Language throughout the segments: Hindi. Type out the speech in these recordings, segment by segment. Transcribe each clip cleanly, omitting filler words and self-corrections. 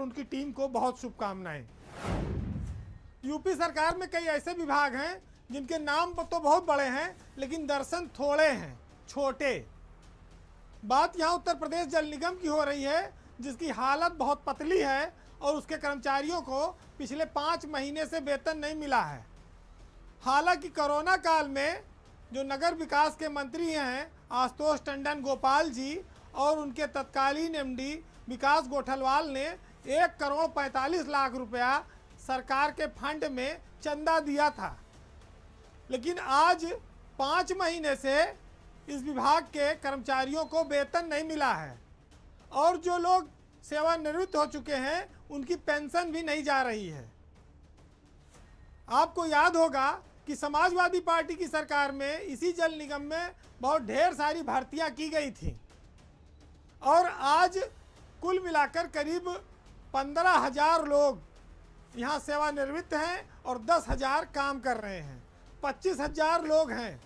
उनकी टीम को बहुत शुभकामनाएं। यूपी सरकार में कई ऐसे विभाग हैं जिनके नाम तो बहुत बड़े हैं लेकिन दर्शन थोड़े हैं, छोटे। बात यहाँ उत्तर प्रदेश जल निगम की हो रही है, जिसकी हालत बहुत पतली है और उसके कर्मचारियों को पिछले 5 महीने से वेतन नहीं मिला है। हालांकि कोरोना काल में जो नगर विकास के मंत्री हैं आशुतोष टंडन गोपाल जी और उनके तत्कालीन एमडी विकास गोठलवाल ने 1,45,00,000 रुपया सरकार के फंड में चंदा दिया था, लेकिन आज 5 महीने से इस विभाग के कर्मचारियों को वेतन नहीं मिला है और जो लोग सेवानिवृत्त हो चुके हैं उनकी पेंशन भी नहीं जा रही है। आपको याद होगा कि समाजवादी पार्टी की सरकार में इसी जल निगम में बहुत ढेर सारी भर्तियां की गई थी और आज कुल मिलाकर करीब 15,000 लोग यहाँ सेवानिवृत्त हैं और 10,000 काम कर रहे हैं। 25,000 लोग हैं।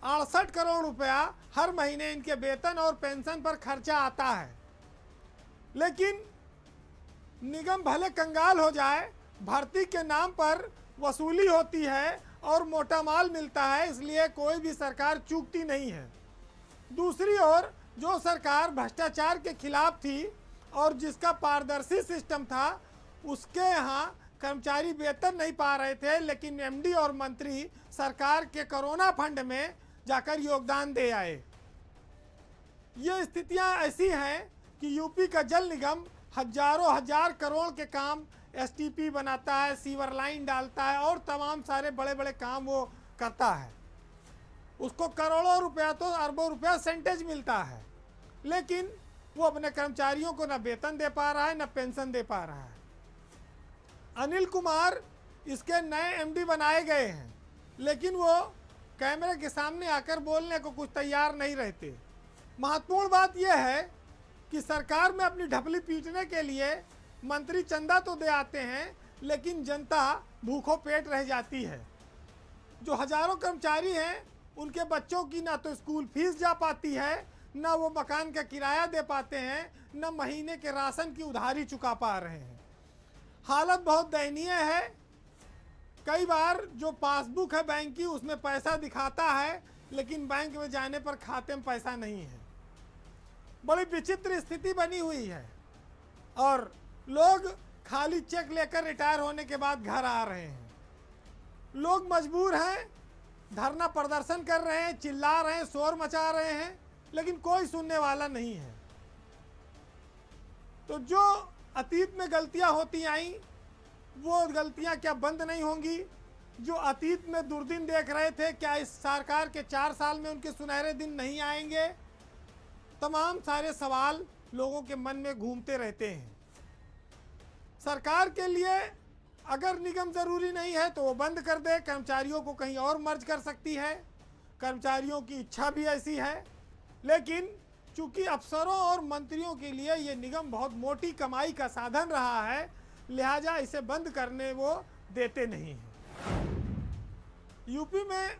68 करोड़ रुपया हर महीने इनके वेतन और पेंशन पर खर्चा आता है, लेकिन निगम भले कंगाल हो जाए, भर्ती के नाम पर वसूली होती है और मोटा माल मिलता है, इसलिए कोई भी सरकार चूकती नहीं है। दूसरी ओर जो सरकार भ्रष्टाचार के खिलाफ थी और जिसका पारदर्शी सिस्टम था, उसके यहाँ कर्मचारी वेतन नहीं पा रहे थे, लेकिन एमडी और मंत्री सरकार के कोरोना फंड में जाकर योगदान दे आए। ये स्थितियां ऐसी हैं कि यूपी का जल निगम हजारों हजार करोड़ के काम एसटीपी बनाता है, सीवर लाइन डालता है और तमाम सारे बड़े बड़े काम वो करता है। उसको करोड़ों रुपया तो अरबों रुपया सेंटेज मिलता है, लेकिन वो अपने कर्मचारियों को न वेतन दे पा रहा है न पेंशन दे पा रहा है। अनिल कुमार इसके नए एमडी बनाए गए हैं, लेकिन वो कैमरे के सामने आकर बोलने को कुछ तैयार नहीं रहते। महत्वपूर्ण बात यह है कि सरकार में अपनी ढपली पीटने के लिए मंत्री चंदा तो दे आते हैं, लेकिन जनता भूखों पेट रह जाती है। जो हजारों कर्मचारी हैं उनके बच्चों की ना तो स्कूल फीस जा पाती है, न वो मकान का किराया दे पाते हैं, न महीने के राशन की उधारी चुका पा रहे हैं। हालत बहुत दयनीय है। कई बार जो पासबुक है बैंक की उसमें पैसा दिखाता है, लेकिन बैंक में जाने पर खाते में पैसा नहीं है। बड़ी विचित्र स्थिति बनी हुई है और लोग खाली चेक लेकर रिटायर होने के बाद घर आ रहे हैं। लोग मजबूर हैं, धरना प्रदर्शन कर रहे हैं, चिल्ला रहे हैं, शोर मचा रहे हैं, लेकिन कोई सुनने वाला नहीं है। तो जो अतीत में गलतियां होती आई वो गलतियां क्या बंद नहीं होंगी? जो अतीत में दुर्दिन देख रहे थे, क्या इस सरकार के 4 साल में उनके सुनहरे दिन नहीं आएंगे? तमाम सारे सवाल लोगों के मन में घूमते रहते हैं। सरकार के लिए अगर निगम ज़रूरी नहीं है तो वो बंद कर दे, कर्मचारियों को कहीं और मर्ज कर सकती है। कर्मचारियों की इच्छा भी ऐसी है, लेकिन चूंकि अफसरों और मंत्रियों के लिए ये निगम बहुत मोटी कमाई का साधन रहा है, लिहाजा इसे बंद करने वो देते नहीं हैं। यूपी में